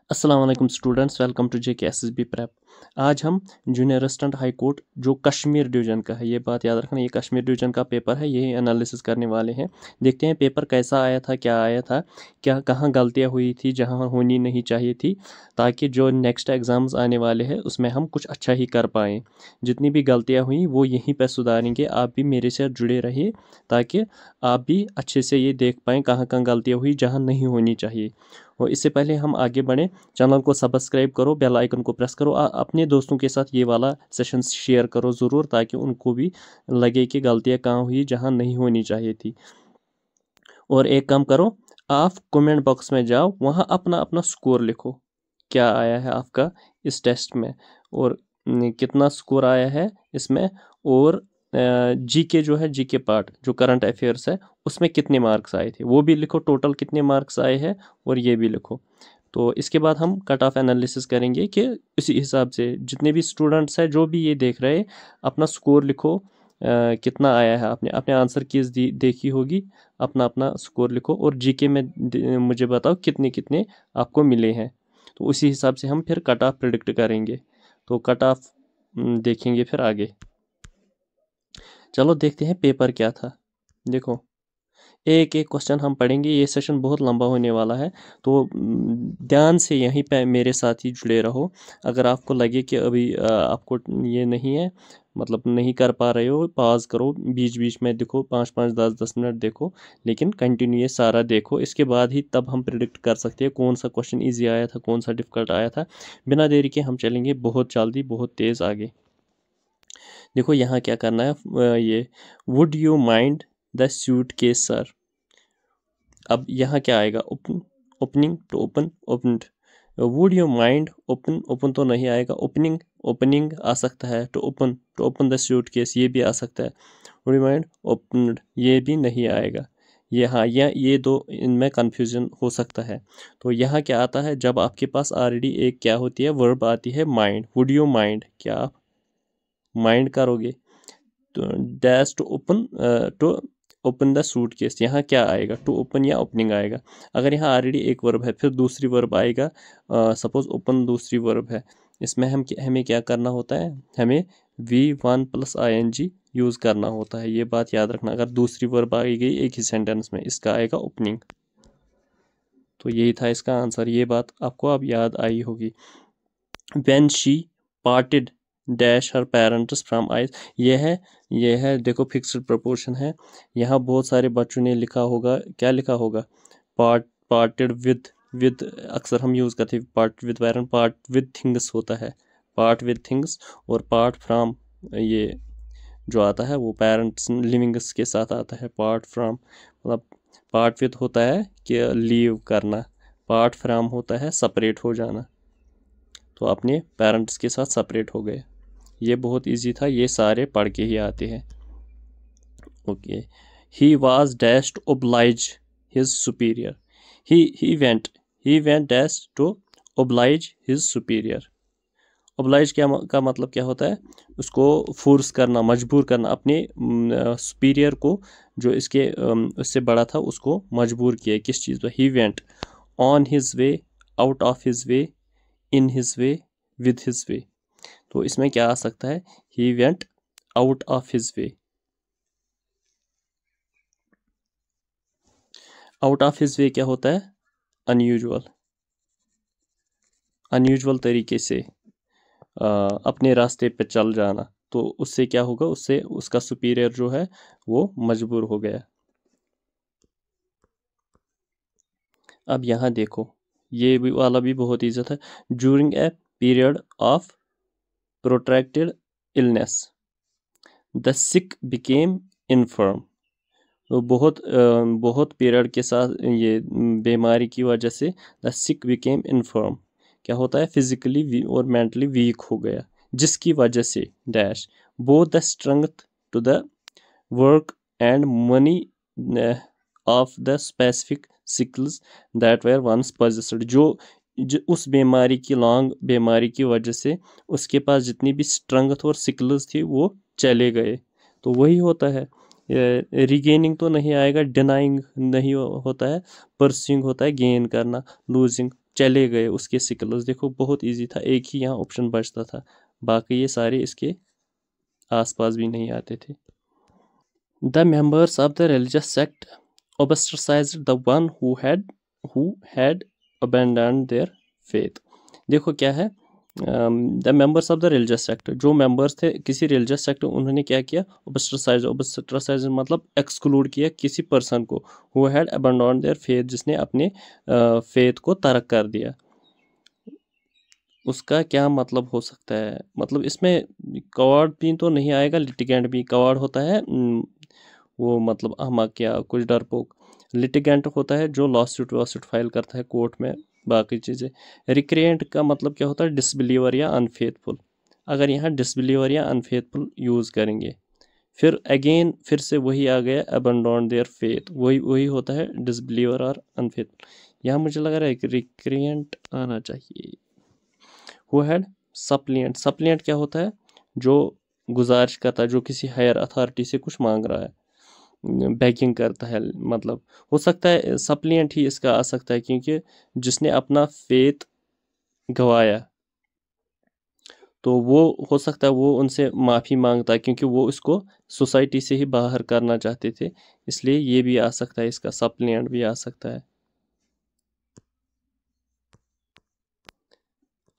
अस्सलाम वालेकुम students, welcome to JKSSB prep. आज हम जूनियर असिस्टेंट हाई कोर्ट जो कश्मीर डिवीज़न का है, ये बात याद रखना, ये कश्मीर डिवीज़न का पेपर है, यही एनालिसिस करने वाले हैं। देखते हैं पेपर कैसा आया था, क्या आया था, क्या कहाँ गलतियाँ हुई थी जहाँ होनी नहीं चाहिए थी, ताकि जो नेक्स्ट एग्ज़ाम्स आने वाले हैं उसमें हम कुछ अच्छा ही कर पाएँ। जितनी भी गलतियाँ हुई वो यहीं पर सुधारेंगे। आप भी मेरे साथ जुड़े रहिए ताकि आप भी अच्छे से ये देख पाएँ कहाँ कहाँ गलतियाँ हुई जहाँ नहीं होनी चाहिए। और इससे पहले हम आगे बढ़ें, चैनल को सब्सक्राइब करो, बेल आइकन को प्रेस करो, अपने दोस्तों के साथ ये वाला सेशन शेयर करो ज़रूर, ताकि उनको भी लगे कि गलतियाँ कहाँ हुई जहाँ नहीं होनी चाहिए थी। और एक काम करो, आप कमेंट बॉक्स में जाओ, वहाँ अपना अपना स्कोर लिखो, क्या आया है आपका इस टेस्ट में, और कितना स्कोर आया है इसमें, और जीके जो है, जीके पार्ट जो करंट अफेयर्स है उसमें कितने मार्क्स आए थे वो भी लिखो, टोटल कितने मार्क्स आए हैं और ये भी लिखो। तो इसके बाद हम कट ऑफ एनालिसिस करेंगे कि इसी हिसाब से जितने भी स्टूडेंट्स हैं जो भी ये देख रहे हैं अपना स्कोर लिखो, कितना आया है, आपने अपने आंसर कीज देखी होगी, अपना अपना स्कोर लिखो, और जीके में मुझे बताओ कितने कितने आपको मिले हैं। तो उसी हिसाब से हम फिर कट ऑफ प्रिडिक्ट करेंगे। तो कट ऑफ देखेंगे फिर आगे। चलो देखते हैं पेपर क्या था। देखो, एक एक क्वेश्चन हम पढ़ेंगे, ये सेशन बहुत लंबा होने वाला है, तो ध्यान से यहीं पे मेरे साथ ही जुड़े रहो। अगर आपको लगे कि अभी आपको ये नहीं है, मतलब नहीं कर पा रहे हो, पॉज करो, बीच बीच में देखो, 5-5 10-10 मिनट देखो, लेकिन कंटिन्यू ये सारा देखो। इसके बाद ही तब हम प्रिडिक्ट कर सकते हैं कौन सा क्वेश्चन ईजी आया था, कौन सा डिफिकल्ट आया था। बिना देरी के हम चलेंगे बहुत जल्दी, बहुत तेज़ आगे। देखो यहाँ क्या करना है, ये would you mind the suitcase sir. अब यहाँ क्या आएगा, open, opening to open, opened. Would you mind, open, open तो नहीं आएगा, ओपनिंग, ओपनिंग आ सकता है, टू ओपन द सूटकेस ये भी आ सकता है। वुड यू माइंड ओपनड ये भी नहीं आएगा। ये हाँ, ये दो इनमें कंफ्यूजन हो सकता है। तो यहाँ क्या आता है, जब आपके पास ऑलरेडी एक क्या होती है, वर्ब आती है माइंड। वुड यू माइंड, क्या आप माइंड करोगे, तो dash to open the suitcase, यहाँ क्या आएगा, टू ओपन या ओपनिंग आएगा। अगर यहाँ ऑलरेडी एक वर्ब है फिर दूसरी वर्ब आएगा, सपोज ओपन दूसरी वर्ब है, इसमें हमें क्या करना होता है, हमें V1 + ING यूज़ करना होता है। ये बात याद रखना, अगर दूसरी वर्ब आ गई एक ही सेंटेंस में, इसका आएगा ओपनिंग। तो यही था इसका आंसर, ये बात आपको अब याद आई होगी। When she parted dash her parents from eyes, ये है देखो फिक्स्ड प्रोपोर्शन है। यहाँ बहुत सारे बच्चों ने लिखा होगा, क्या लिखा होगा, पार्टेड विद अक्सर हम यूज़ करते हैं part with parent, part with things होता है, पार्ट विद थिंग्स, और पार्ट फ्रॉम ये जो आता है वो पेरेंट्स लिविंग्स के साथ आता है। पार्ट फ्रॉम मतलब पार्ट विद होता है कि लीव करना, पार्ट फ्रॉम होता है सेपरेट हो जाना। तो अपने पेरेंट्स के साथ सेपरेट हो गए। ये बहुत इजी था, ये सारे पढ़ के ही आते हैं। Okay, he was dash to oblige his superior, he went dash to oblige his superior. Oblige क्या का मतलब क्या होता है, उसको फोर्स करना, मजबूर करना, अपने सुपीरियर को जो इसके उससे बड़ा था उसको मजबूर किया किस चीज़ पर। He went on his way, out of his way, in his way, with his way. तो इसमें क्या आ सकता है, he went out of his way. Out of his way क्या होता है, अनयूजुअल, अनयूजुअल तरीके से अपने रास्ते पे चल जाना। तो उससे क्या होगा, उससे उसका सुपीरियर जो है वो मजबूर हो गया। अब यहाँ देखो, ये भी वाला भी बहुत ईजी था। During a period of protracted illness the sick became inform. तो बहुत पीरियड के साथ ये बीमारी की वजह से द सिक बिकेम इनफर्म क्या होता है, फिजिकली और मेंटली वीक हो गया, जिसकी वजह से dash both the strength to the work and money of the specific skills that were once possessed. जो उस बीमारी की लॉन्ग बीमारी की वजह से उसके पास जितनी भी स्ट्रेंथ और स्किल्स थी वो चले गए। तो वही होता है, रिगेनिंग तो नहीं आएगा, डिनाइंग नहीं होता है, परस्यूइंग होता है गेन करना, लूजिंग चले गए उसके स्किल्स। देखो बहुत इजी था, एक ही यहाँ ऑप्शन बचता था, बाकी ये सारे इसके आसपास भी नहीं आते थे। The members of the religious sect ostracized the one who had abandoned their faith। देखो क्या है, the members of the religious sect, जो मेंबर्स थे किसी रिलीजियस सेक्ट, उन्होंने क्या किया, ओबस्ट्रासाइज मतलब एक्सक्लूड किया किसी पर्सन को, who had abandoned their faith, जिसने अपने फेथ को तर्क कर दिया। उसका क्या मतलब हो सकता है, मतलब इसमें कवार्ड भी तो नहीं आएगा, लिटिगेंट भी। कवार्ड होता है वो मतलब अहमक या कुछ डरपोक। लिटिगेंट होता है जो लॉसूट फाइल करता है कोर्ट में, बाकी चीज़ें। रिक्रिएंट का मतलब क्या होता है, डिसबिलीवर या अनफेथफुल। अगर यहाँ डिसबिलीवर या अनफेथफुल यूज़ करेंगे, फिर अगेन फिर से वही आ गया, अबैंडन देयर फेथ, वही वही होता है डिसबिलीवर और अनफेथफुल। यहाँ मुझे लग रहा है कि रिक्रिएंट आना चाहिए। हु हैड सप्लिएंट, सप्लिएंट क्या होता है, जो गुजारिश करता है, जो किसी हायर अथॉरिटी से कुछ मांग रहा है, बैकिंग करता है। मतलब हो सकता है सप्लिएंट ही इसका आ सकता है, क्योंकि जिसने अपना फेथ गवाया, तो वो हो सकता है वो उनसे माफ़ी मांगता है, क्योंकि वो इसको सोसाइटी से ही बाहर करना चाहते थे, इसलिए ये भी आ सकता है, इसका सप्लिएंट भी आ सकता है।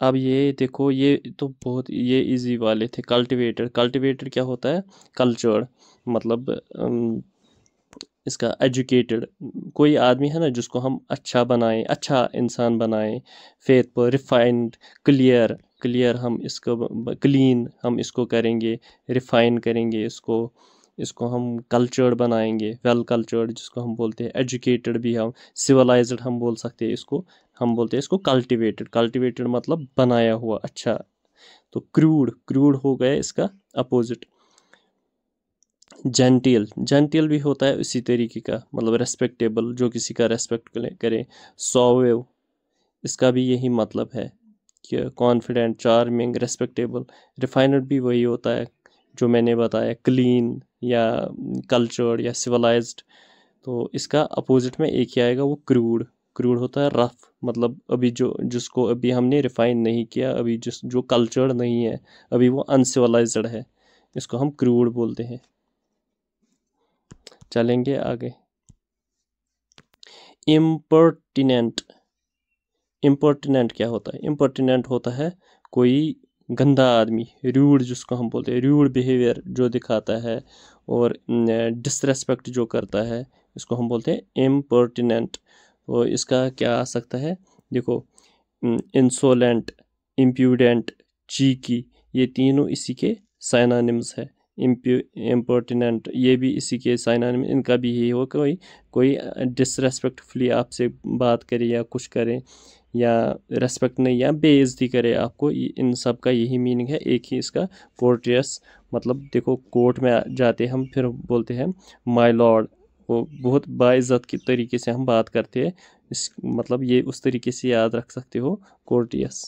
अब ये देखो, ये तो बहुत ये इजी वाले थे। कल्टिवेटर, कल्टिवेटर क्या होता है, कल्चर्ड, मतलब इसका एजुकेटेड कोई आदमी है ना, जिसको हम अच्छा बनाएं, अच्छा इंसान बनाएं, फेथफुल, रिफाइंड, क्लियर, क्लियर हम इसको, क्लीन हम इसको करेंगे, रिफाइन करेंगे इसको, इसको हम कल्चर्ड बनाएंगे, वेल कल्चर्ड जिसको हम बोलते हैं, एजुकेटेड भी हम, सिविलाइज्ड हम बोल सकते हैं इसको, हम बोलते हैं इसको कल्टिवेटेड। कल्टिवेटेड मतलब बनाया हुआ अच्छा। तो क्रूड, क्रूड हो गया इसका अपोजिट। जेंटिल, जेंटिल भी होता है इसी तरीके का, मतलब रेस्पेक्टेबल, जो किसी का रेस्पेक्ट करे। सॉवेव, इसका भी यही मतलब है कि कॉन्फिडेंट, चार्मिंग, रेस्पेक्टेबल। रिफाइनड भी वही होता है जो मैंने बताया, क्लीन या कल्चर्ड या सिविलाइज्ड। तो इसका अपोजिट में एक ही आएगा, वो क्रूड। क्रूड होता है रफ, मतलब अभी जो जिसको अभी हमने रिफाइन नहीं किया, अभी जिस जो कल्चर्ड नहीं है, अभी वो अनसिविलाइज्ड है, इसको हम क्रूड बोलते हैं। चलेंगे आगे। इम्पर्टिनेंट, इम्पर्टिनेंट क्या होता है, इम्पर्टिनेंट होता है कोई गंदा आदमी, रूड जिसको हम बोलते हैं, रूड बिहेवियर जो दिखाता है और डिसरेस्पेक्ट जो करता है, इसको हम बोलते हैं इम्पर्टिनेंट। तो इसका क्या आ सकता है, देखो, इंसोलेंट, इम्प्यूडेंट, चीकी, ये तीनों इसी के साइनोनिम्स है। इम्पर्टिनेंट ये भी इसी के साइनोनिम, इनका भी यही हो, कोई कोई डिसरेस्पेक्टफुली आपसे बात करे या कुछ करे, या रेस्पेक्ट नहीं या बेइज्जती करे आपको, इन सब का यही मीनिंग है। एक ही इसका कोर्टियस, मतलब देखो कोर्ट में जाते हम, फिर बोलते हैं माय लॉर्ड, वो बहुत बाइज्जत की तरीके से हम बात करते हैं, इस मतलब ये उस तरीके से याद रख सकते हो, कोर्टियस।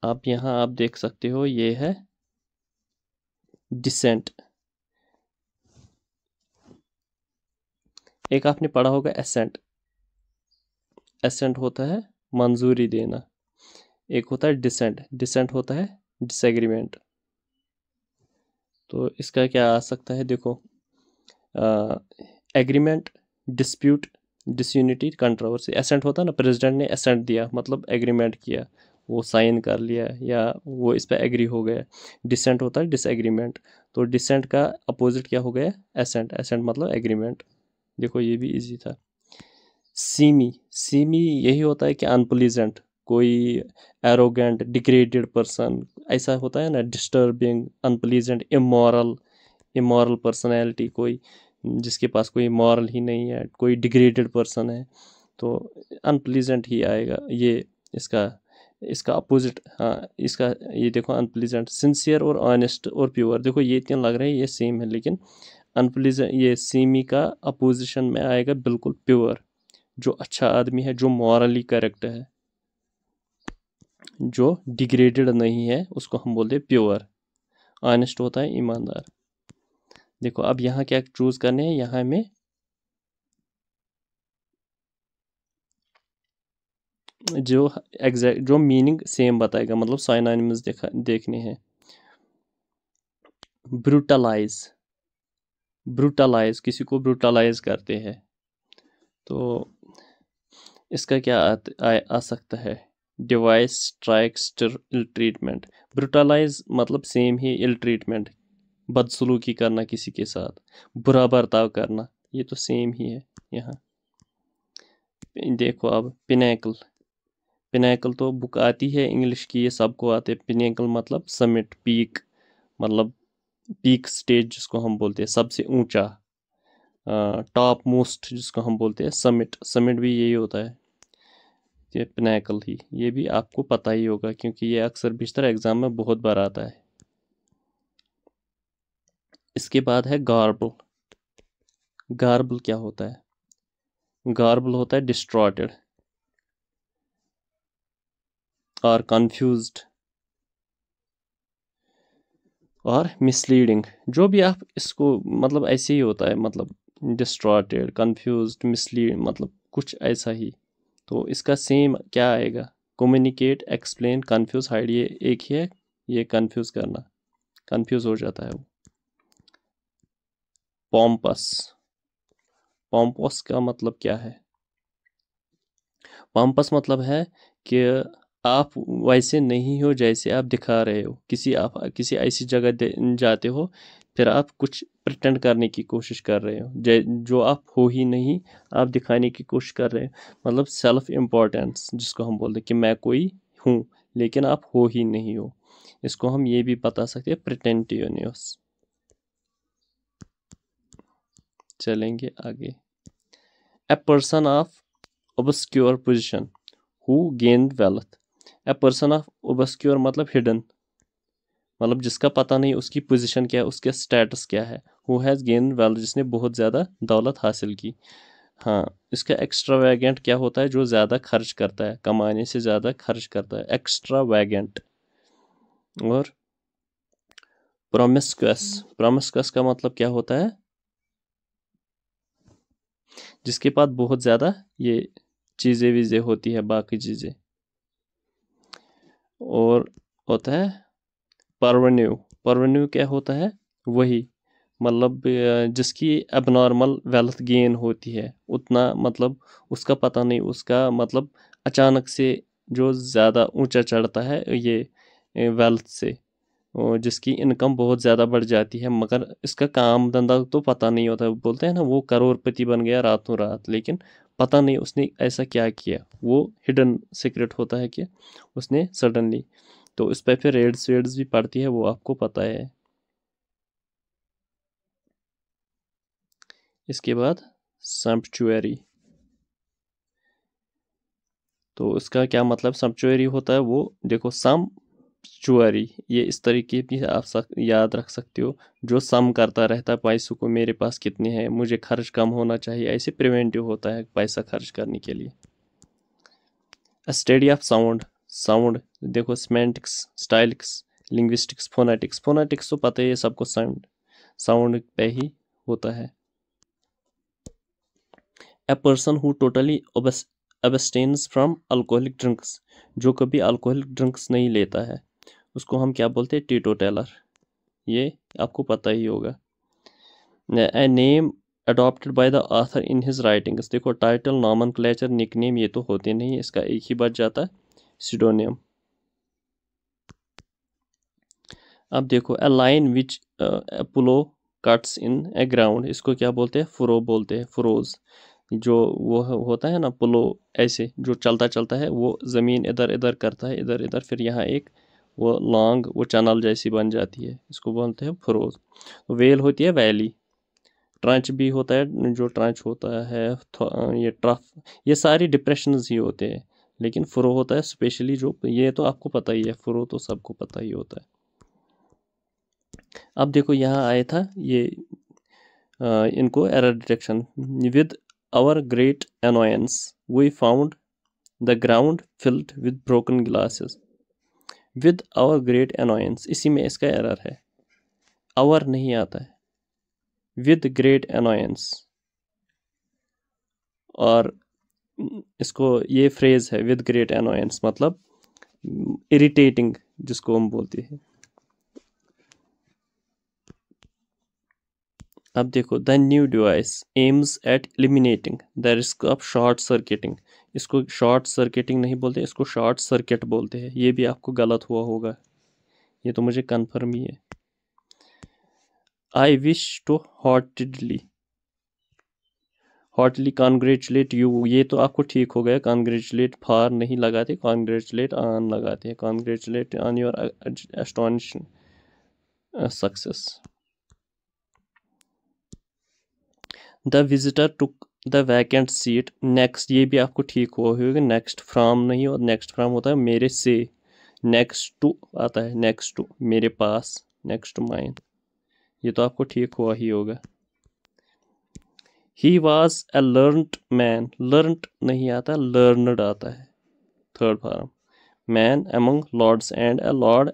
अब यहाँ आप देख सकते हो, ये है डिसेंट। एक आपने पढ़ा होगा एसेंट, एसेंट होता है मंजूरी देना। एक होता है डिसेंट, डिसेंट होता है डिसएग्रीमेंट। तो इसका क्या आ सकता है, देखो, agreement, dispute, disunity, controversy. Assent होता है ना, प्रेसिडेंट ने एसेंट दिया, मतलब एग्रीमेंट किया, वो साइन कर लिया या वो इस पर एग्री हो गया। डिसेंट होता है डिसएग्रीमेंट। तो डिसेंट का अपोजिट क्या हो गया, एसेंट, एसेंट मतलब एग्रीमेंट। देखो ये भी इजी था। सीमी, सीमी यही होता है कि अनप्लीजेंट, कोई एरोगेंट, डिग्रेडेड पर्सन, ऐसा होता है ना, disturbing, unpleasant, immoral, immoral personality, कोई जिसके पास कोई मॉरल ही नहीं है, कोई डिग्रेडेड पर्सन है, तो अनप्लीजेंट ही आएगा ये इसका, इसका अपोजिट। हाँ इसका, ये देखो अनप्लीजेंट, सिंसियर और ऑनेस्ट और प्योर, देखो ये तीन लग रहे हैं ये सेम है, लेकिन अनप्लीजेंट ये सीमी का अपोजिशन में आएगा बिल्कुल प्योर, जो अच्छा आदमी है, जो मॉरली करेक्ट है, जो डिग्रेडेड नहीं है, उसको हम बोलते हैं प्योर। ऑनेस्ट होता है ईमानदार। देखो अब यहाँ क्या चूज करने हैं, यहाँ में जो एग्जैक्ट जो मीनिंग सेम बताएगा, मतलब साइनोनिम्स देखने हैं। ब्रूटलाइज, ब्रूटलाइज किसी को ब्रूटलाइज करते हैं, तो इसका क्या आ सकता है? Device strikes ill treatment. Brutalise मतलब सेम ही इल ट्रीटमेंट, बदसलूकी करना किसी के साथ, बुरा बर्ताव करना, ये तो सेम ही है यहाँ। देखो अब पिनैकल, पिनैकल तो बुक आती है इंग्लिश की, ये सबको आते हैं। पिनैकल मतलब समिट, पीक, मतलब पीक स्टेज जिसको हम बोलते हैं, सबसे ऊंचा, टॉप मोस्ट जिसको हम बोलते हैं समिट, समिट भी यही होता है, ये पिनैकल ही। ये भी आपको पता ही होगा क्योंकि ये अक्सर बेशतर एग्जाम में बहुत बार आता है। इसके बाद है गार्बल। गार्बल क्या होता है? गार्बल होता है डिस्टॉर्टेड और कंफ्यूज्ड और मिसलीडिंग। जो भी आप इसको, मतलब ऐसे ही होता है, मतलब डिस्टॉर्टेड, कंफ्यूज्ड, मिसलीड, मतलब कुछ ऐसा ही। तो इसका सेम क्या आएगा? कम्युनिकेट, एक्सप्लेन, कंफ्यूज, हाइड, ये एक ही है। ये कंफ्यूज करना, कंफ्यूज हो जाता है वो। पॉम्पस, पॉम्पस का मतलब क्या है? पॉम्पस मतलब है कि आप वैसे नहीं हो जैसे आप दिखा रहे हो। आप किसी ऐसी जगह जाते हो, फिर आप कुछ प्रिटेंड करने की कोशिश कर रहे हो, जो आप हो ही नहीं, आप दिखाने की कोशिश कर रहे हो। मतलब सेल्फ इम्पोर्टेंस जिसको हम बोलते हैं कि मैं कोई हूँ, लेकिन आप हो ही नहीं हो। इसको हम ये भी बता सकते हैं प्रिटेंटियोनियस। चलेंगे आगे। A person of obscure position who gained wealth। a person of obscure मतलब hidden, मतलब जिसका पता नहीं उसकी पोजीशन क्या है, उसके स्टेटस क्या है। who has gained wealth जिसने बहुत ज़्यादा दौलत हासिल की। हाँ, इसका एक्स्ट्रावैगेंट क्या होता है? जो ज़्यादा खर्च करता है, कमाने से ज़्यादा खर्च करता है, एक्स्ट्रावैगेंट। और प्रोमिस्कुअस, प्रोमिस्कुअस का मतलब क्या होता है? जिसके पास बहुत ज़्यादा ये चीज़ें वीज़ें होती है, बाकी चीज़ें। और होता है परवेन्यू। परवेन्यू क्या होता है? वही, मतलब जिसकी एबनॉर्मल वेल्थ गेन होती है, उतना मतलब उसका पता नहीं, उसका मतलब अचानक से जो ज़्यादा ऊंचा चढ़ता है ये वेल्थ से, और जिसकी इनकम बहुत ज़्यादा बढ़ जाती है, मगर इसका काम धंधा तो पता नहीं होता। बोलते हैं ना, वो करोड़पति बन गया रातों रात, लेकिन पता नहीं उसने ऐसा क्या किया। वो हिडन सीक्रेट होता है कि उसने सडनली, तो इस पर फिर रेड्स वेड्स भी पड़ती है, वो आपको पता है। इसके बाद सैंक्चुअरी, तो इसका क्या मतलब? सैंक्चुअरी होता है वो, देखो सैंक्चुअरी, ये इस तरीके भी आप याद रख सकते हो, जो सम करता रहता है पैसों को, मेरे पास कितने हैं, मुझे खर्च कम होना चाहिए, ऐसे प्रिवेंटिव होता है पैसा खर्च करने के लिए। स्टडी ऑफ साउंड, साउंड देखो सेमेंटिक्स, स्टाइलिक्स, लिंग्विस्टिक्स, फोनेटिक्स। फोनेटिक्स तो पता ही है सबको, साउंड, साउंड पे ही होता है। A person who totally abstains from alcoholic drinks, जो कभी अल्कोहलिक ड्रिंक्स नहीं लेता है, उसको हम क्या बोलते हैं? टीटोटेलर। ये आपको पता ही होगा। A name adopted by the author in his writings, देखो टाइटल, नॉमेनक्लेचर, निकनेम ये तो होते नहीं, इसका एक ही बच जाता है, सिडोनियम। अब देखो a line which a plough cuts in a ground, इसको क्या बोलते हैं? फुरो बोलते हैं, फुरोज। जो वो होता है ना पुलो, ऐसे जो चलता चलता है, वो ज़मीन इधर इधर करता है, इधर इधर, फिर यहाँ एक वो लॉन्ग वो चैनल जैसी बन जाती है, इसको बोलते हैं फुरोज। वेल होती है वैली। ट्रंच भी होता है, जो ट्रंच होता है, ये ट्रफ, ये सारी डिप्रेशंस ही होते हैं, लेकिन फुरो होता है स्पेशली, जो ये तो आपको पता ही है, फुरो तो सबको पता ही होता है। अब देखो यहाँ आया था ये इनको error detection. With our great annoyance we found the ground filled with broken glasses। with our great annoyance, इसी में इसका एरर है, our नहीं आता है, विद ग्रेट अनोयंस। और इसको ये फ्रेज है विद ग्रेट अनोयंस, मतलब इरिटेटिंग जिसको हम बोलते हैं। अब देखो, the new device aims at eliminating the risk of short circuiting. इसको शॉर्ट सर्किटिंग नहीं बोलते, इसको शॉर्ट सर्किट बोलते हैं। ये भी आपको गलत हुआ होगा, ये तो मुझे कन्फर्म ही है। I wish to heartily congratulate you, ये तो आपको ठीक हो गया। कॉन्ग्रेचुलेट फॉर नहीं लगाते, कॉन्ग्रेचुलेट ऑन लगाते हैं। Congratulate on your astonishing success. The visitor took the vacant seat next, ये भी आपको ठीक हुआ होगा। नेक्स्ट फ्रॉम नहीं, और नेक्स्ट फ्रॉम होता है मेरे से। नेक्स्ट टू आता है, नेक्स्ट टू मेरे पास, नेक्स्ट टू माइन, ये तो आपको ठीक हुआ ही होगा। He was a learned man, learned नहीं आता, लर्नड आता है third form. Man among lords and a lord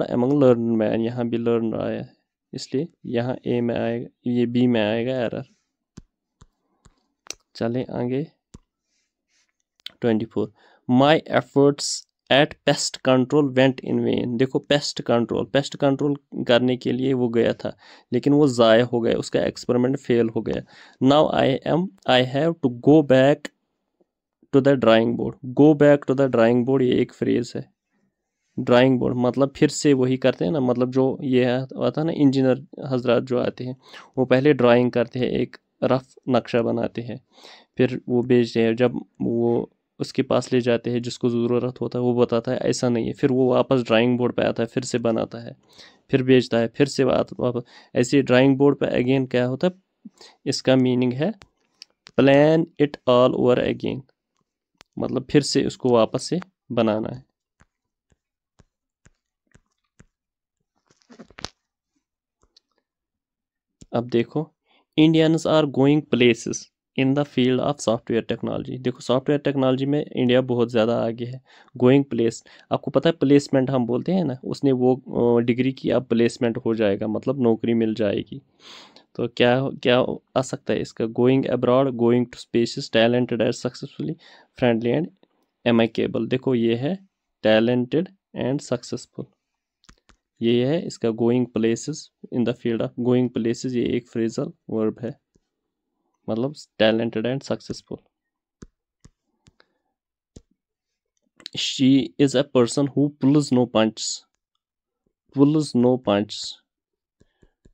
among learned man, यहाँ भी लर्न आया है, इसलिए यहाँ ए में आएगा, ये बी में आएगा एरर। चलें आगे। 24 my efforts eight pest control went in when. देखो पेस्ट कंट्रोल करने के लिए वो गया था, लेकिन वो ज़ाया हो गया, उसका एक्सपेरिमेंट फेल हो गया। Now I have to go back to the drawing board. Go back to the drawing board, ये एक फ्रेज है। ड्राइंग बोर्ड मतलब फिर से वही करते हैं ना, मतलब जो ये आता है ना, इंजीनियर हजरात जो आते हैं वो पहले ड्राइंग करते हैं, एक रफ नक्शा बनाते हैं, फिर वो भेजते हैं। जब वो उसके पास ले जाते हैं जिसको ज़रूरत होता है, वो बताता है ऐसा नहीं है, फिर वो वापस ड्राइंग बोर्ड पे आता है, फिर से बनाता है, फिर भेजता है, फिर से वापस। ऐसे ड्राइंग बोर्ड पे अगेन क्या होता है, इसका मीनिंग है plan it all over again, मतलब फिर से उसको वापस से बनाना है। अब देखो, Indians are going places in the field of software technology. देखो सॉफ्टवेयर टेक्नोलॉजी में इंडिया बहुत ज़्यादा आगे है। गोइंग प्लेस, आपको पता है प्लेसमेंट हम बोलते हैं ना, उसने वो डिग्री की, अब प्लेसमेंट हो जाएगा, मतलब नौकरी मिल जाएगी। तो क्या क्या आ सकता है इसका, going abroad, going to spaces, talented and successfully, friendly and amicable. देखो ये है टैलेंटेड एंड सक्सेसफुल, ये है इसका going places in the field of going places, ये एक फ्रेजल वर्ब है, मतलब talented and successful. She is a person who pulls no punch, pulls no punch,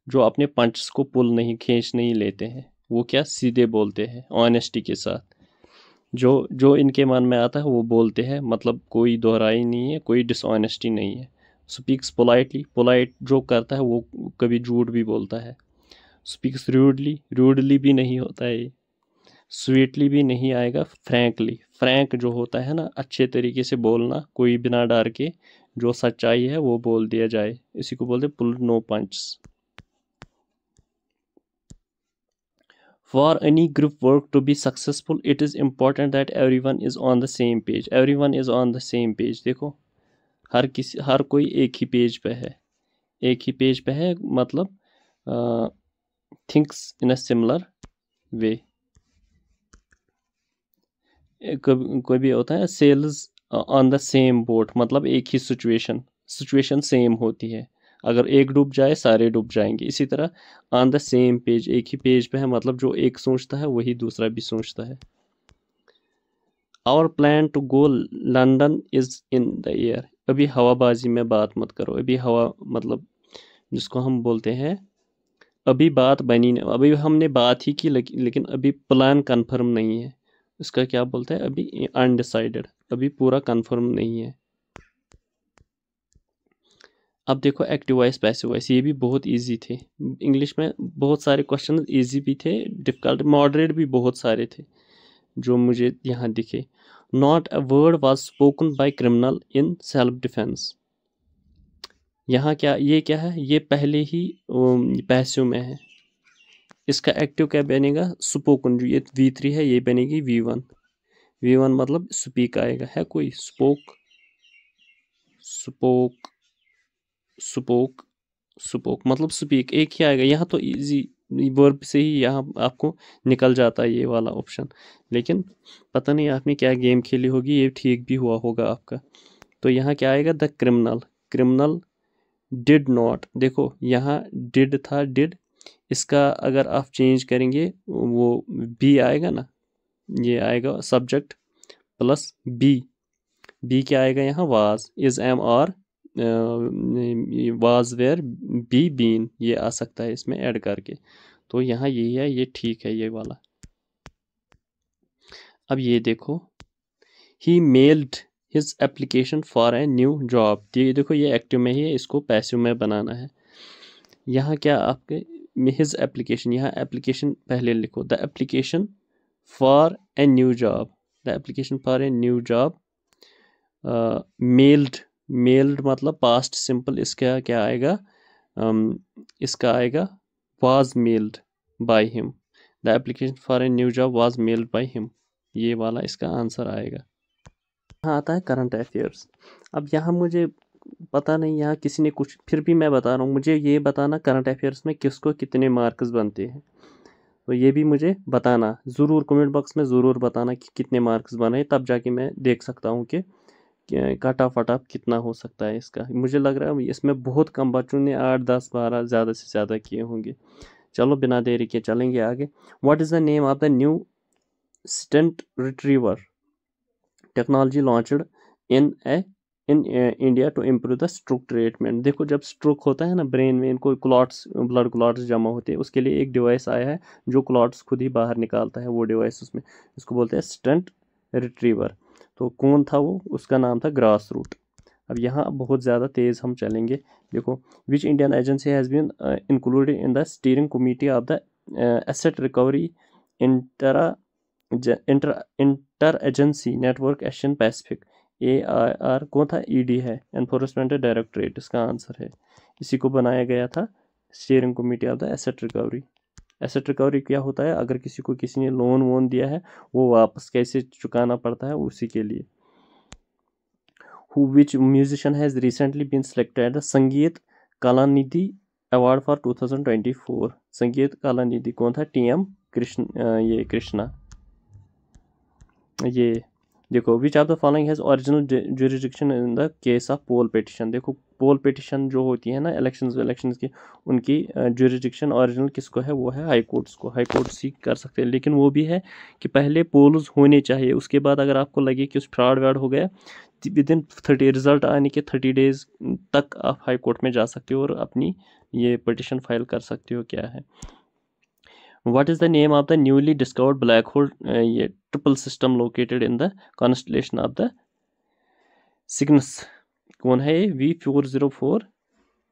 जो अपने पंच को पुल नहीं, खींच नहीं लेते हैं, वो क्या सीधे बोलते हैं ऑनेस्टी के साथ। जो जो इनके मन में आता है वो बोलते हैं, मतलब कोई दोहराई नहीं है, कोई डिसऑनेस्टी नहीं है। स्पीक्स पोलाइटली, पोलाइट जो करता है वो कभी झूठ भी बोलता है। स्पीक्स रूडली, रूडली भी नहीं होता है। स्वीटली भी नहीं आएगा। फ्रैंकली, फ्रैंक जो होता है ना, अच्छे तरीके से बोलना, कोई बिना डर के जो सच्चाई है वो बोल दिया जाए, इसी को बोलते pull no punch. For any group work to be successful, it is important that everyone is on the same page. Everyone is on the same page. देखो हर कोई एक ही पेज पे है, एक ही पेज पे है, मतलब thinks in a similar way. कोई भी होता है sails on the same boat, मतलब एक ही सिचुएशन सेम होती है। अगर एक डूब जाए सारे डूब जाएंगे। इसी तरह ऑन द सेम पेज, एक ही पेज पे है, मतलब जो एक सोचता है वही दूसरा भी सोचता है। Our plan to go London is in the air. अभी हवाबाजी में बात मत करो, अभी हवा मतलब जिसको हम बोलते हैं, अभी बात बनी नहीं, अभी हमने बात ही की, लेकिन अभी प्लान कंफर्म नहीं है। इसका क्या बोलते हैं, अभी अनडिसाइडेड, अभी पूरा कंफर्म नहीं है। अब देखो एक्टिव वॉइस पैसिव वॉइस, ये भी बहुत इजी थे। इंग्लिश में बहुत सारे क्वेश्चन इजी भी थे, डिफिकल्ट मॉडरेट भी बहुत सारे थे जो मुझे यहाँ दिखे। Not a word was spoken by criminal in self defence. यहाँ क्या है, ये पहले ही पैसिव में है। इसका एक्टिव क्या बनेगा, स्पोकन, जो ये V3 है ये बनेगी V1। V1 मतलब स्पीक आएगा, है कोई स्पोक, स्पोक, स्पोक, स्पोक मतलब स्पीक, एक ही आएगा। यहाँ तो इजी वर्ब से ही यहाँ आपको निकल जाता है ये वाला ऑप्शन, लेकिन पता नहीं आपने क्या गेम खेली होगी, ये ठीक भी हुआ होगा आपका। तो यहाँ क्या आएगा, the criminal, criminal did not, देखो यहाँ डिड था, डिड, इसका अगर आप चेंज करेंगे वो बी आएगा ना, ये आएगा सब्जेक्ट प्लस बी, बी क्या आएगा यहाँ, वाज, इज एम और वाज वेयर बी बीन, ये आ सकता है इसमें ऐड करके। तो यहाँ यही है, ये ठीक है ये वाला। अब ये देखो, he mailed his application for a new job, ये देखो ये एक्टिव में ही है, इसको पैसिव में बनाना है। यहाँ क्या आपके हिज एप्लीकेशन, यहाँ एप्लीकेशन पहले लिखो, the application for a new job, the application for a new job meld, meld मतलब पास्ट सिंपल, इसका क्या आएगा, इसका आएगा was meld by him, the application for a new job was meld by him, ये वाला इसका आंसर आएगा। यहाँ आता है करंट अफेयर्स। अब यहाँ मुझे पता नहीं, यहाँ किसी ने कुछ, फिर भी मैं बता रहा हूँ, मुझे ये बताना करंट अफेयर्स में किसको कितने मार्क्स बनते हैं, तो ये भी मुझे बताना ज़रूर, कमेंट बॉक्स में ज़रूर बताना कि कितने मार्क्स बने, तब जाके मैं देख सकता हूँ कि कट ऑफ कितना हो सकता है इसका। मुझे लग रहा है इसमें बहुत कम बच्चों ने 8 10 12 ज़्यादा से ज़्यादा किए होंगे। चलो बिना देरी के चलेंगे आगे। What is the name of the new stent retriever technology launched in India to improve the stroke treatment. देखो जब स्ट्रोक होता है ना ब्रेन में, इनको क्लॉट्स, ब्लड क्लॉट्स जमा होते हैं, उसके लिए एक डिवाइस आया है जो क्लॉट्स खुद ही बाहर निकालता है, वो डिवाइस उसमें, इसको बोलते हैं स्टेंट रिट्रीवर। तो कौन था वो, उसका नाम था ग्रास रूट। अब यहाँ बहुत ज़्यादा तेज़ हम चलेंगे। देखो, which Indian agency has been included in the steering committee of the asset recovery intra inter agency network Asian Pacific, AIR कौन था, ED है, एनफोर्समेंट डायरेक्टरेट इसका आंसर है। इसी को बनाया गया था steering committee of the asset recovery. Asset recovery क्या होता है, अगर किसी को किसी ने लोन वोन दिया है वो वापस कैसे चुकाना पड़ता है, उसी के लिए। which musician has recently been selected at the संगीत कलानिधि अवार्ड फॉर 2024, संगीत कलानिधि कौन था, TM कृष्ण, ये कृष्णा। ये देखो, which of the following has original jurisdiction in the case of poll petition. देखो पोल पिटिशन जो होती है ना इलेक्शंस की, उनकी जुरिडिक्शन ओरिजिनल किसको है, वो है हाई कोर्ट्स को, हाई कोर्ट सीख कर सकते हैं। लेकिन वो भी है कि पहले पोल्स होने चाहिए, उसके बाद अगर आपको लगे कि उस फ्रॉड वाड हो गया, विद इन 30 रिजल्ट आने के 30 डेज तक आप हाई कोर्ट में जा सकते हो और अपनी ये पिटिशन फाइल कर सकते हो। क्या है, what is the name of the newly discovered black hole ये triple system located in the constellation of the Cygnus, कौन है ये, V404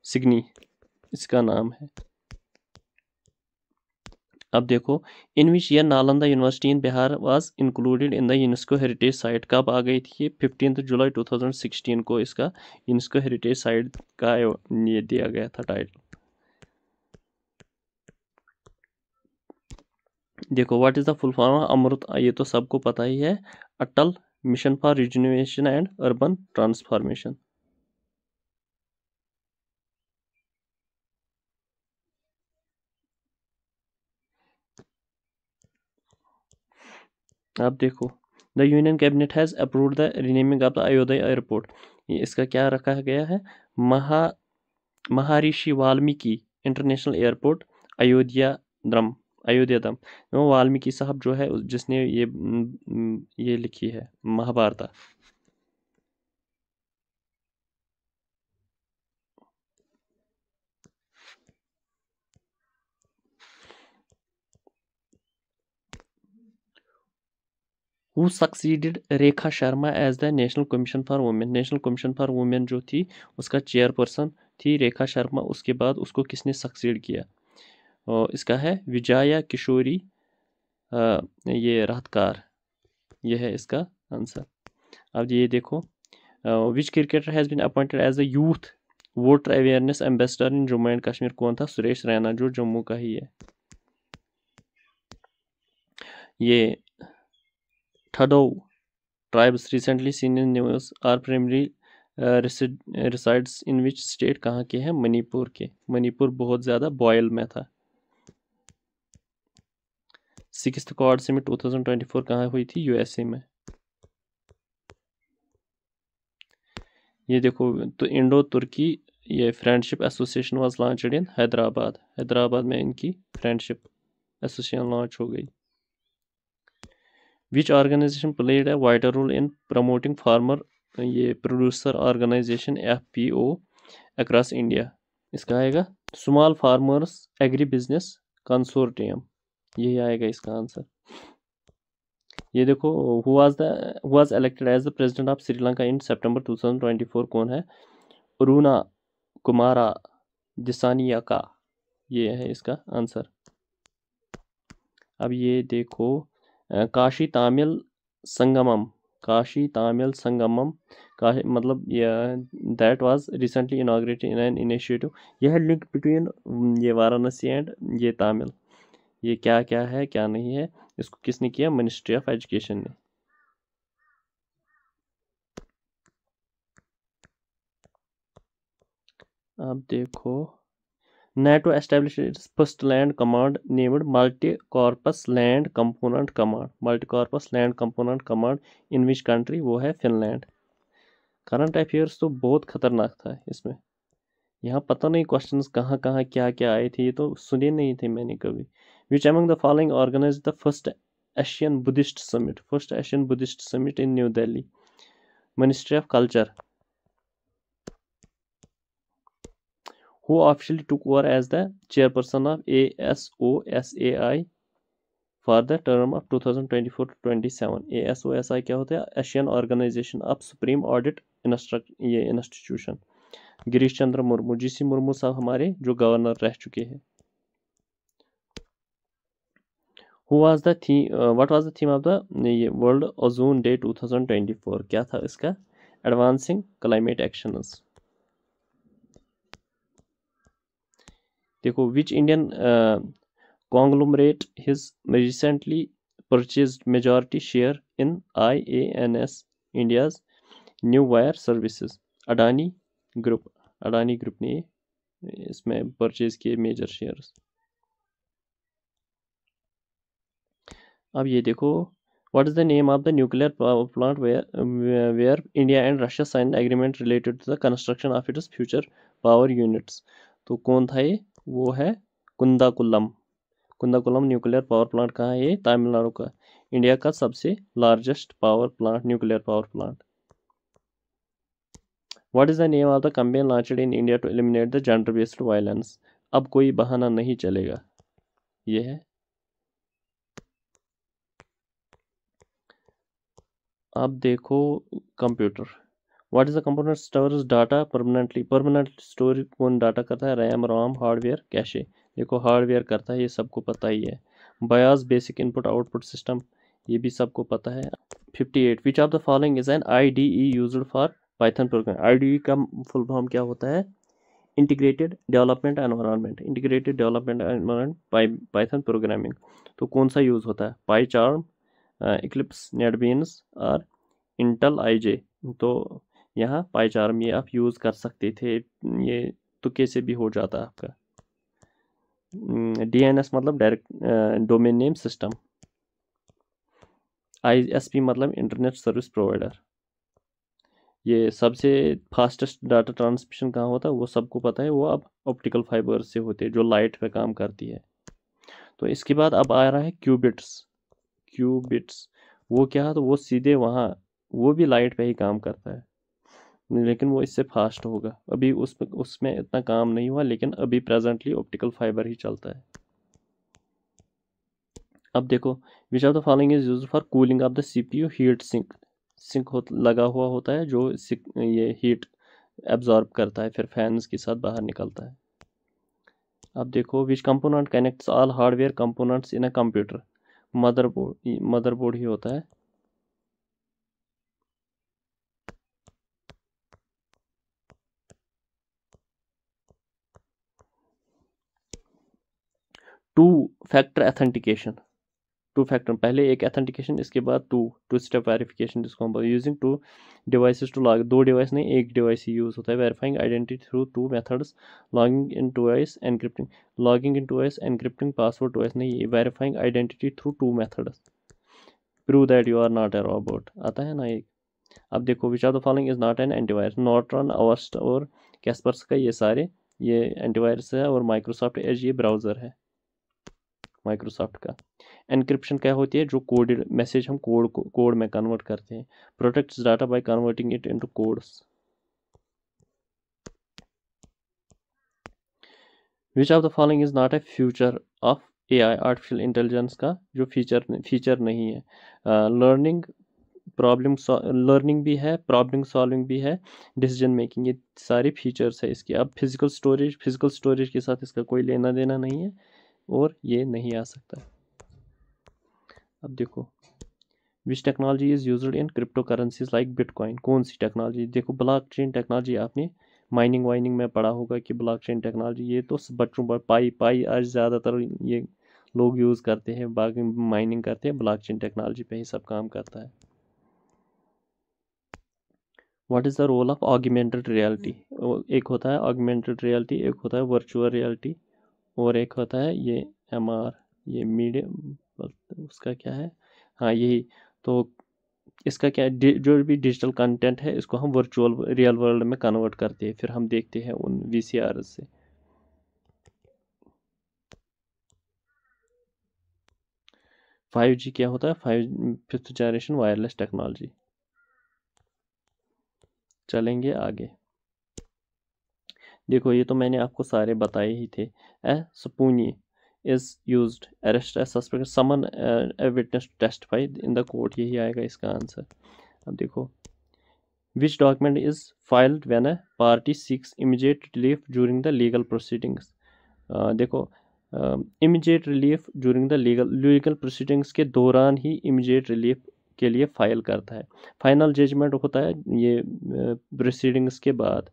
सिग्नी इसका नाम है। अब देखो, in which year Nalanda university in Bihar was included in the UNESCO heritage site, कब आ गई थी ये, 15 जुलाई 2016 को इसका यूनेस्को हेरिटेज साइट का ये दिया गया था टाइटल। देखो, what is the full form AMRUT, ये तो सबको पता ही है, Atal mission for rejuvenation and urban transformation. अब देखो, the union cabinet has approved the renaming of the Ayodhya airport, ये इसका क्या रखा गया है, महर्षि वाल्मीकि इंटरनेशनल एयरपोर्ट अयोध्या दम, अयोध्या दम। वो वाल्मीकि साहब जो है जिसने ये लिखी है Mahabharata. Who succeeded Rekha Sharma as the national commission for women, national commission for women जो थी उसका चेयरपर्सन थी रेखा शर्मा, उसके बाद उसको किसने सक्सीड किया, और इसका है विजया किशोरी ये राहतकार, ये है इसका आंसर। अब ये देखो, which cricketer has been appointed as the youth voter awareness ambassador in Jammu and Kashmir, कौन था, सुरेश रैना जो जम्मू का ही है। ये Thado tribes recently seen in news are primarily resides in which state, कहाँ के हैं? मणिपुर के। मणिपुर बहुत ज़्यादा बॉयल में था। 6th क्वाड समिट 2024 कहाँ हुई थी? यूएसए में। ये देखो, तो इंडो तुर्की ये friendship association was launched in Hyderabad. Hyderabad में इनकी फ्रेंडशिप एसोसिएशन लॉन्च हो गई। Which organisation played a vital role in promoting farmer ये producer organisation FPO across India? इसका आएगा small farmers agri business consortium, यही आएगा इसका आंसर। ये देखो, who was elected as the president of Sri Lanka in September 2024, कौन है? अरुणा कुमारा दिसानियाका, ये है इसका आंसर। अब ये देखो, काशी तामिल संगमम, काशी तामिल संगमम का मतलब that was recently inaugurated in an initiative. यह है लिंक बिटवीन ये वाराणसी एंड ये तामिल। ये क्या क्या है क्या नहीं है, इसको किसने किया? मिनिस्ट्री ऑफ एजुकेशन ने। अब देखो, NATO established its first land command named Multi-Corpus Land Component Command। Multi-Corpus Land Component Command in which country? वो है फिनलैंड। करंट अफेयर्स तो बहुत खतरनाक था इसमें, यहाँ पता नहीं क्वेश्चंस कहाँ कहाँ क्या क्या आए थे, ये तो सुने नहीं थे मैंने कभी। Which among the following organize the first Asian Buddhist summit? First Asian Buddhist summit in New Delhi. Ministry of culture. Who officially took over as the chairperson of ASOSAI for the term of 2024 to 27? ASOSAI क्या होता है? Asian organization of supreme audit ये institution. Girish Chandra Murmu, GC Murmu साहब हमारे जो governor रह चुके हैं। Who was the theme? What was the theme of the World Ozone Day 2024? क्या था इसका? Advancing Climate Actions। देखो, which Indian conglomerate has recently purchased majority share in IANS India's new wire services? Adani group. Adani group ने इसमें purchase किए major shares. अब ये देखो, what is the name of the nuclear power plant where India and Russia signed agreement related to the construction of its future power units? तो कौन था ये? वो है Kudankulam. Kudankulam nuclear power plant कहाँ है? ये तमिलनाडु का। इंडिया का सबसे largest power plant, nuclear power plant. What is the name of the campaign launched in India to eliminate the gender based violence? अब कोई बहाना नहीं चलेगा, ये है। अब देखो, computer. What is the component storage data permanently? Permanent storage कौन डाटा करता है? RAM, ROM, hardware, cache. देखो, हार्डवेयर करता है, ये सबको पता ही है। BIOS basic input output system, ये भी सबको पता है। 58 विच of the following is an IDE used for Python programme? IDE का फुल फॉर्म क्या होता है? Integrated development environment. Integrated development environment Python programming. तो कौन सा यूज होता है? पाईचार्म, इक्लिप्स, नेटबीन्स और इंटेल IJ। तो यहाँ पाईचार्म ये आप यूज़ कर सकते थे, ये तुक्के से भी हो जाता है आपका। DNS मतलब direct domain name system. ISP मतलब इंटरनेट सर्विस प्रोवाइडर। ये सबसे फास्टेस्ट डाटा ट्रांसमिशन कहाँ होता है? वो सबको पता है, वो अब ऑप्टिकल फाइबर से होते हैं जो लाइट पे काम करती है। तो इसके बाद अब आ रहा है क्यूबिट्स। क्यूबिट्स वो क्या है? तो वो सीधे वहाँ, वो भी लाइट पे ही काम करता है, लेकिन वो इससे फास्ट होगा। अभी उसमें इतना काम नहीं हुआ, लेकिन अभी प्रेजेंटली ऑप्टिकल फाइबर ही चलता है। अब देखो, which of the following is used for cooling of the CPU? Heat sink. लगा हुआ होता है जो ये हीट एब्जॉर्ब करता है, फिर फैंस के साथ बाहर निकलता है। अब देखो, which component connects all hardware components in a computer? Motherboard. Motherboard ही होता है। Two factor authentication. Two factor, पहले एक एथेंटिकेशन, इसके बाद टू स्टेप वेरिफिकेशन जिसको हम using two devices to log, दो डिवाइस नहीं एक डिवाइस ही यूज़ होता है। Verifying identity through two methods, logging in device encrypting, logging in device encrypting password device नहीं, verifying identity through two methods, prove that you are not a robot आता है ना एक। अब देखो which of the following is not an antivirus, Norton, Avast और Kaspersky का ये सारे ये एंटीवायरस है, और माइक्रोसॉफ्ट एज ये ब्राउज़र है माइक्रोसॉफ्ट का। एनक्रिप्शन क्या होती है, जो कोडेड मैसेज हम कोड में कन्वर्ट करते हैं। Protects data by converting it into codes. Which of the following is not a future of AI, artificial intelligence का जो फीचर नहीं है। लर्निंग, लर्निंग भी है, प्रॉब्लम सॉल्विंग भी है, डिसीजन मेकिंग, ये सारे फीचर्स है इसके। अब फिजिकल स्टोरेज के साथ इसका कोई लेना देना नहीं है और ये नहीं आ सकता। अब देखो विच technology is used in crypto currencies like bitcoin, कौन सी टेक्नोलॉजी, देखो ब्लॉकचेन टेक्नोलॉजी, आपने माइनिंग वाइनिंग में पढ़ा होगा कि ब्लॉकचेन टेक्नोलॉजी, ये तो बच्चों पर पाई आज ज़्यादातर ये लोग यूज़ करते हैं, बाकी माइनिंग करते हैं, ब्लॉकचेन टेक्नोलॉजी पे ही सब काम करता है। What is the role of augmented reality, एक होता है ऑगमेंटेड रियलिटी, एक होता है वर्चुअल रियलिटी, और एक होता है ये MR, ये मीडिया, उसका क्या है, हाँ यही। तो इसका क्या है, जो भी डिजिटल कंटेंट है इसको हम वर्चुअल रियल वर्ल्ड में कन्वर्ट करते हैं, फिर हम देखते हैं उन VCR से। फाइव जी क्या होता है, 5th जनरेशन वायरलेस टेक्नोलॉजी। चलेंगे आगे, देखो ये तो मैंने आपको सारे बताए ही थे। A subpoena is used arrest a suspect, summon a witness to testify in the court, यही आएगा इसका आंसर। अब देखो which document is filed when a party seeks immediate relief during the legal proceedings, देखो immediate relief during the legal proceedings के दौरान ही immediate relief के लिए फाइल करता है। फाइनल जजमेंट होता है ये प्रोसीडिंग्स के बाद।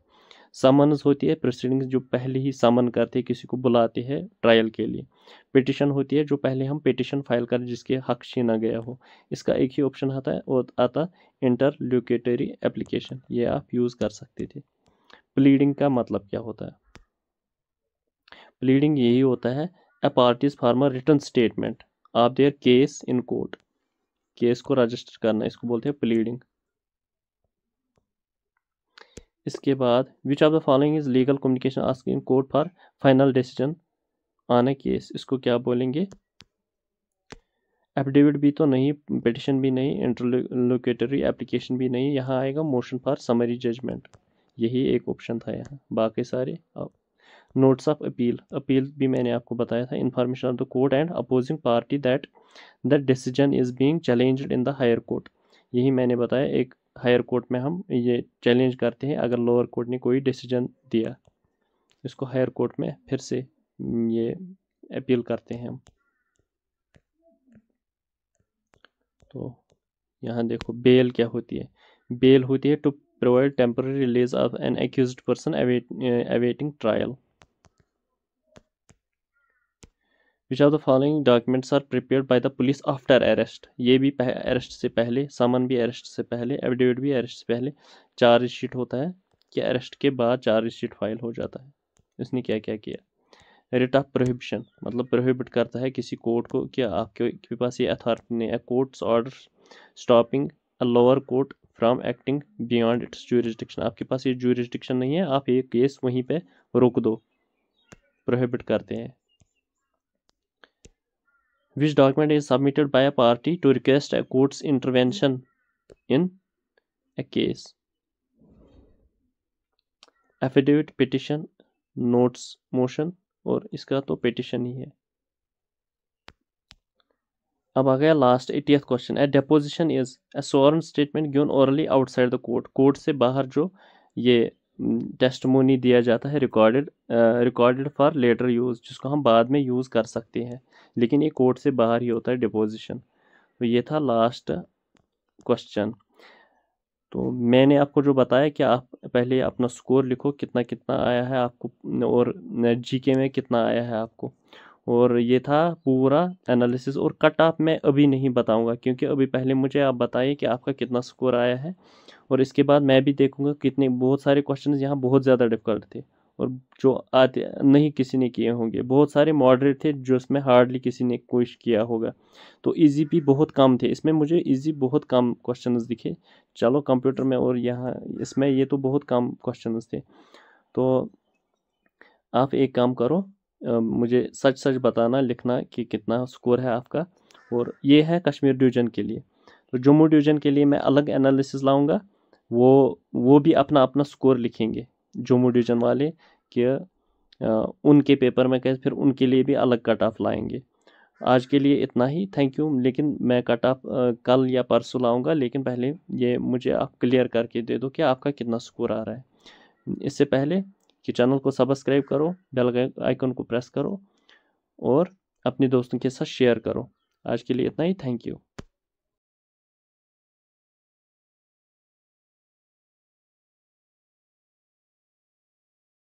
समन्स होती है प्रोसीडिंग्स, जो पहले ही समन करते हैं, किसी को बुलाते हैं ट्रायल के लिए। पिटिशन होती है जो पहले हम पिटिशन फाइल कर जिसके हक छीना गया हो। इसका एक ही ऑप्शन आता है और आता इंटरलोक्यूटरी एप्लीकेशन, ये आप यूज़ कर सकते थे। प्लीडिंग का मतलब क्या होता है, प्लीडिंग यही होता है a parties formal written statement of their case in court, case को रजिस्टर करना, इसको बोलते हैं प्लीडिंग। इसके बाद which of the following is legal communication asking court for final decision on a case, इसको क्या बोलेंगे, एफिडेविट भी तो नहीं, पिटिशन भी नहीं, इंटरलोक्यूटरी एप्लीकेशन भी नहीं, यहाँ आएगा मोशन फॉर समरी जजमेंट, यही एक ऑप्शन था यहाँ, बाकी सारे। नोट्स ऑफ अपील, अपील भी मैंने आपको बताया था। Information of the court and opposing party that the decision is being challenged in the higher court, यही मैंने बताया, एक हायर कोर्ट में हम ये चैलेंज करते हैं अगर लोअर कोर्ट ने कोई डिसीजन दिया, इसको हायर कोर्ट में फिर से ये अपील करते हैं हम। तो यहाँ देखो बेल क्या होती है, बेल होती है to provide temporary release of an accused person awaiting trial. Which of the following documents are prepared by the police after arrest, ये भी अरेस्ट से पहले, समन भी अरेस्ट से पहले, एफिडेविट भी अरेस्ट से पहले, चार्जशीट होता है कि अरेस्ट के बाद चार्जशीट फाइल हो जाता है। इसने क्या क्या किया, रिट ऑफ प्रोहिबिशन, मतलब प्रोहिबिट करता है किसी कोर्ट को कि आपके पास ये अथॉरिटी नहीं है, courts order stopping a lower court from acting beyond it's jurisdiction, आपके पास ये ज्यूरिसडिक्शन नहीं है, आप ये केस वहीं पे रोक दो, प्रोहिबिट करते हैं। Which document is submitted by a party to request a court's intervention in a case? Affidavit, petition, notes, motion, और इसका तो petition ही है। अब आ गया last 80th question. A deposition is a sworn statement given orally outside the court, court से बाहर जो ये टेस्टमोनी दिया जाता है, रिकॉर्डेड फॉर लेटर यूज, जिसको हम बाद में यूज़ कर सकते हैं, लेकिन ये कोर्ट से बाहर ही होता है डिपोजिशन। तो ये था लास्ट क्वेश्चन। तो मैंने आपको जो बताया कि आप पहले अपना स्कोर लिखो कितना कितना आया है आपको, और GK में कितना आया है आपको, और ये था पूरा एनालिसिस। और कट ऑफ मैं अभी नहीं बताऊंगा, क्योंकि अभी पहले मुझे आप बताइए कि आपका कितना स्कोर आया है, और इसके बाद मैं भी देखूंगा कितने, बहुत सारे क्वेश्चंस यहाँ बहुत ज़्यादा डिफिकल्ट थे, और जो आते नहीं किसी ने किए होंगे, बहुत सारे मॉडरेट थे जो इसमें हार्डली किसी ने कोशिश किया होगा। तो इजी भी बहुत कम थे, इसमें मुझे इजी बहुत कम क्वेश्चंस दिखे। चलो कंप्यूटर में और यहाँ इसमें ये तो बहुत कम क्वेश्चंस थे। तो आप एक काम करो, मुझे सच सच बताना, लिखना कि कितना स्कोर है आपका। और ये है कश्मीर डिवीज़न के लिए। तो जम्मू डिवीज़न के लिए मैं अलग एनालिसिस लाऊंगा, वो भी अपना अपना स्कोर लिखेंगे जम्मू डिवीज़न वाले, कि उनके पेपर में कैसे, फिर उनके लिए भी अलग कट ऑफ लाएंगे। आज के लिए इतना ही, थैंक यू। लेकिन मैं कट ऑफ कल या परसों लाऊंगा, लेकिन पहले ये मुझे आप क्लियर करके दे दो कि आपका कितना स्कोर आ रहा है। इससे पहले कि चैनल को सब्सक्राइब करो, बेल आइकन को प्रेस करो, और अपने दोस्तों के साथ शेयर करो। आज के लिए इतना ही, थैंक यू।